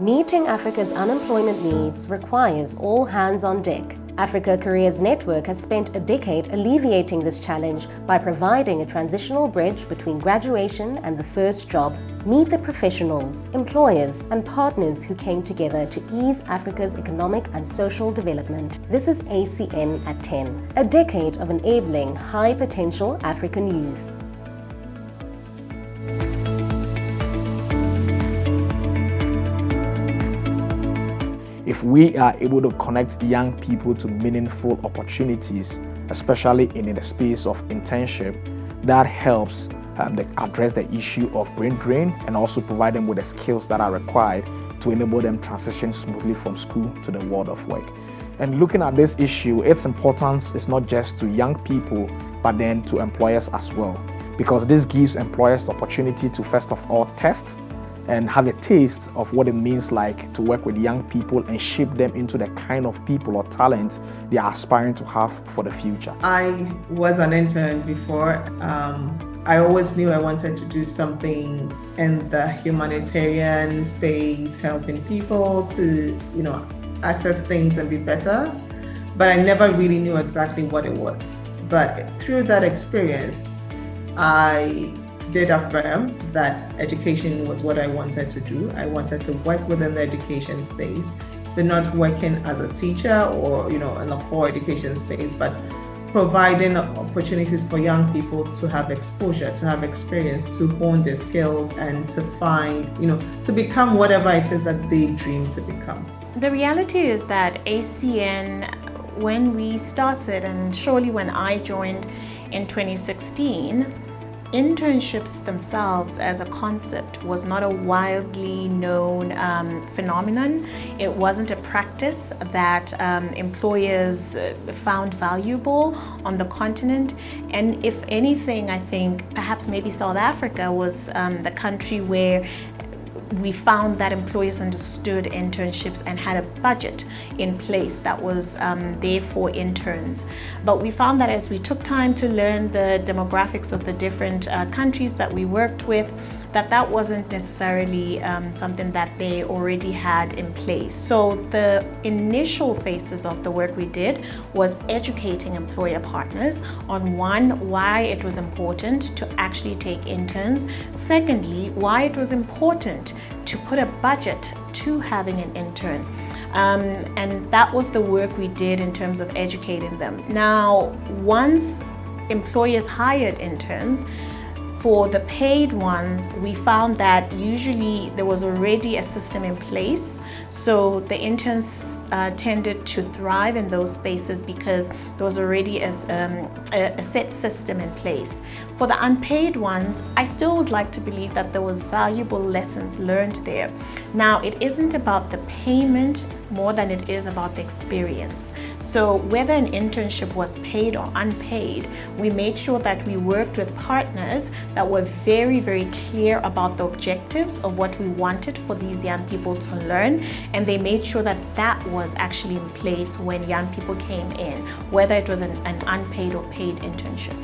Meeting Africa's unemployment needs requires all hands on deck. Africa Careers Network has spent a decade alleviating this challenge by providing a transitional bridge between graduation and the first job. Meet the professionals, employers, and partners who came together to ease Africa's economic and social development. This is ACN at 10, a decade of enabling high-potential African youth. If we are able to connect young people to meaningful opportunities, especially in the space of internship, that helps address the issue of brain drain and also provide them with the skills that are required to enable them transition smoothly from school to the world of work. And looking at this issue, its importance is not just to young people, but then to employers as well, because this gives employers the opportunity to first of all test and have a taste of what it means like to work with young people and shape them into the kind of people or talent they are aspiring to have for the future. I was an intern before. I always knew I wanted to do something in the humanitarian space, helping people to, access things and be better. But I never really knew exactly what it was. But through that experience, I did affirm that education was what I wanted to do. I wanted to work within the education space, but not working as a teacher or, in a core education space, but providing opportunities for young people to have exposure, to have experience, to hone their skills and to find, to become whatever it is that they dream to become. The reality is that ACN, when we started, and surely when I joined in 2016, internships themselves as a concept was not a widely known phenomenon. It wasn't a practice that employers found valuable on the continent. And if anything, I think perhaps maybe South Africa was the country where we found that employers understood internships and had a budget in place that was there for interns. But we found that as we took time to learn the demographics of the different countries that we worked with, that wasn't necessarily something that they already had in place. So the initial phases of the work we did was educating employer partners on one, why it was important to actually take interns. Secondly, why it was important to put a budget to having an intern. And that was the work we did in terms of educating them. Now, once employers hired interns, for the paid ones, we found that usually there was already a system in place. So the interns tended to thrive in those spaces because there was already a set system in place. For the unpaid ones, I still would like to believe that there was valuable lessons learned there. Now, it isn't about the payment more than it is about the experience. So whether an internship was paid or unpaid, we made sure that we worked with partners that were very, very clear about the objectives of what we wanted for these young people to learn, and they made sure that that was actually in place when young people came in, whether it was an unpaid or paid internship.